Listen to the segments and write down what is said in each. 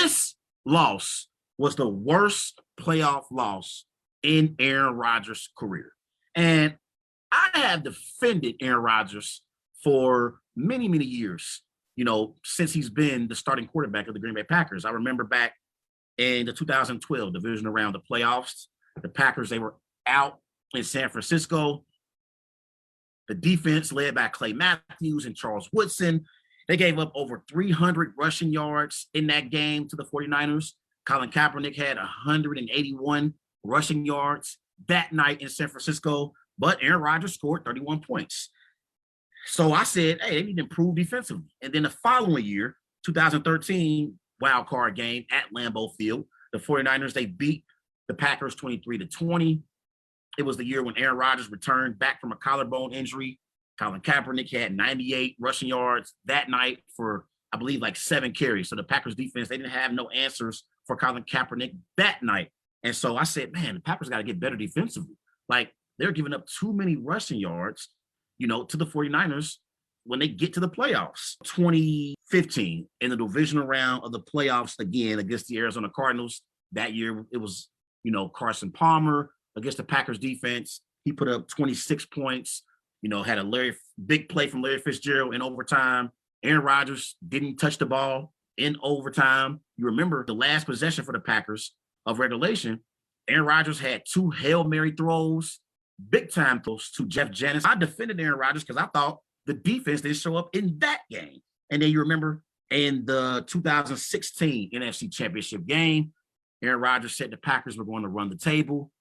This loss was the worst playoff loss in Aaron Rodgers' career. And I have defended Aaron Rodgers for many, many years, since he's been the starting quarterback of the Green Bay Packers. I remember back in the 2012 divisional round of playoffs, the Packers, they were out in San Francisco. The defense led by Clay Matthews and Charles Woodson. They gave up over 300 rushing yards in that game to the 49ers. Colin Kaepernick had 181 rushing yards that night in San Francisco, but Aaron Rodgers scored 31 points. So I said, hey, they need to improve defensively. And then the following year, 2013 wild card game at Lambeau Field, the 49ers, they beat the Packers 23-20. It was the year when Aaron Rodgers returned back from a collarbone injury. Colin Kaepernick had 98 rushing yards that night for, I believe, like 7 carries. So the Packers defense, they didn't have no answers for Colin Kaepernick that night. And so I said, man, the Packers got to get better defensively. Like, they're giving up too many rushing yards, to the 49ers when they get to the playoffs. 2015, in the divisional round of the playoffs again against the Arizona Cardinals. That year, it was, Carson Palmer against the Packers defense. He put up 26 points, had a big play from Larry Fitzgerald in overtime. Aaron Rodgers didn't touch the ball in overtime. You remember the last possession for the Packers of regulation, Aaron Rodgers had 2 Hail Mary throws, big time throws to Jeff Janis. I defended Aaron Rodgers because I thought the defense didn't show up in that game. And then you remember in the 2016 NFC Championship game, Aaron Rodgers said the Packers were going to run the table.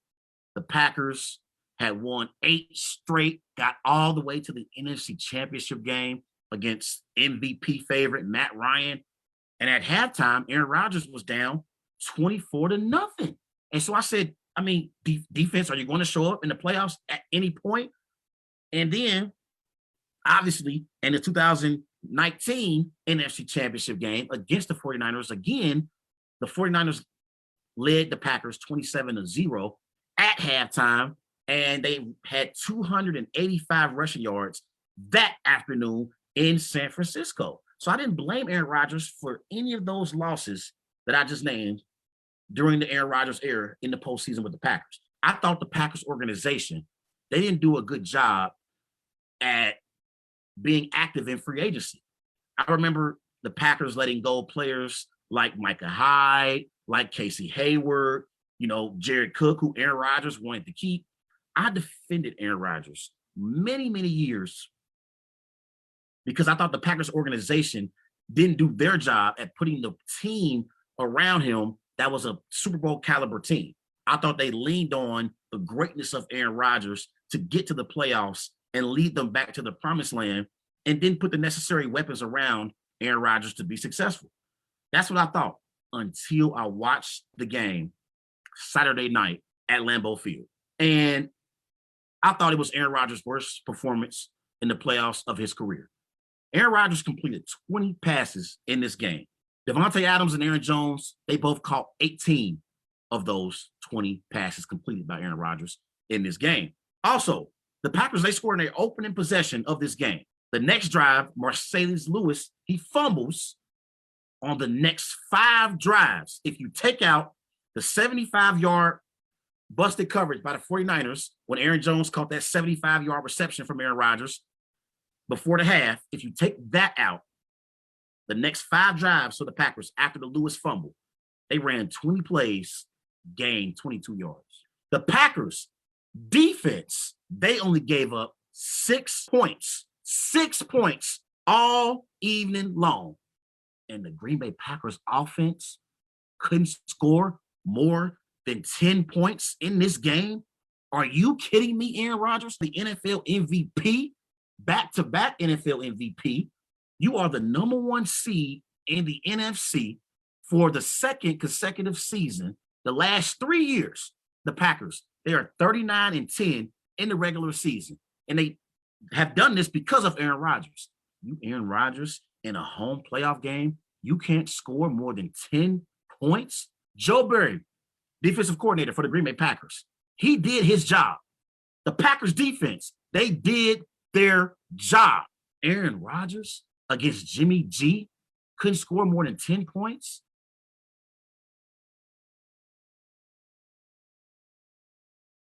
The Packers had won 8 straight, got all the way to the NFC Championship game against MVP favorite Matt Ryan. And at halftime, Aaron Rodgers was down 24-0. And so I said, defense, are you going to show up in the playoffs at any point? And then, obviously, in the 2019 NFC Championship game against the 49ers, again, the 49ers led the Packers 27-0 at halftime, and they had 285 rushing yards that afternoon in San Francisco. So I didn't blame Aaron Rodgers for any of those losses that I just named during the Aaron Rodgers era in the postseason with the Packers. I thought the Packers organization, they didn't do a good job at being active in free agency. I remember the Packers letting go players like Micah Hyde, like Casey Hayward, Jared Cook, who Aaron Rodgers wanted to keep. I defended Aaron Rodgers many, many years because I thought the Packers organization didn't do their job at putting the team around him that was a Super Bowl caliber team. I thought they leaned on the greatness of Aaron Rodgers to get to the playoffs and lead them back to the promised land and didn't put the necessary weapons around Aaron Rodgers to be successful. That's what I thought until I watched the game Saturday night at Lambeau Field. And I thought it was Aaron Rodgers' worst performance in the playoffs of his career. Aaron Rodgers completed 20 passes in this game. Devontae Adams and Aaron Jones, they both caught 18 of those 20 passes completed by Aaron Rodgers in this game. Also, the Packers, they scored in their opening possession of this game. The next drive, Marcellus Lewis, he fumbles on the next 5 drives. If you take out the 75-yard busted coverage by the 49ers when Aaron Jones caught that 75-yard reception from Aaron Rodgers before the half, if you take that out, the next 5 drives for the Packers after the Lewis fumble, they ran 20 plays, gained 22 yards. The Packers defense, they only gave up 6 points. 6 points all evening long. And the Green Bay Packers offense couldn't score more than 10 points in this game? Are you kidding me, Aaron Rodgers, the NFL MVP, back-to-back NFL MVP? You are the number 1 seed in the NFC for the 2nd consecutive season. The last 3 years, the Packers, they are 39-10 in the regular season. And they have done this because of Aaron Rodgers. You, Aaron Rodgers, in a home playoff game, you can't score more than 10 points? Joe Barry, defensive coordinator for the Green Bay Packers, he did his job. The Packers defense, they did their job. Aaron Rodgers against Jimmy G couldn't score more than 10 points?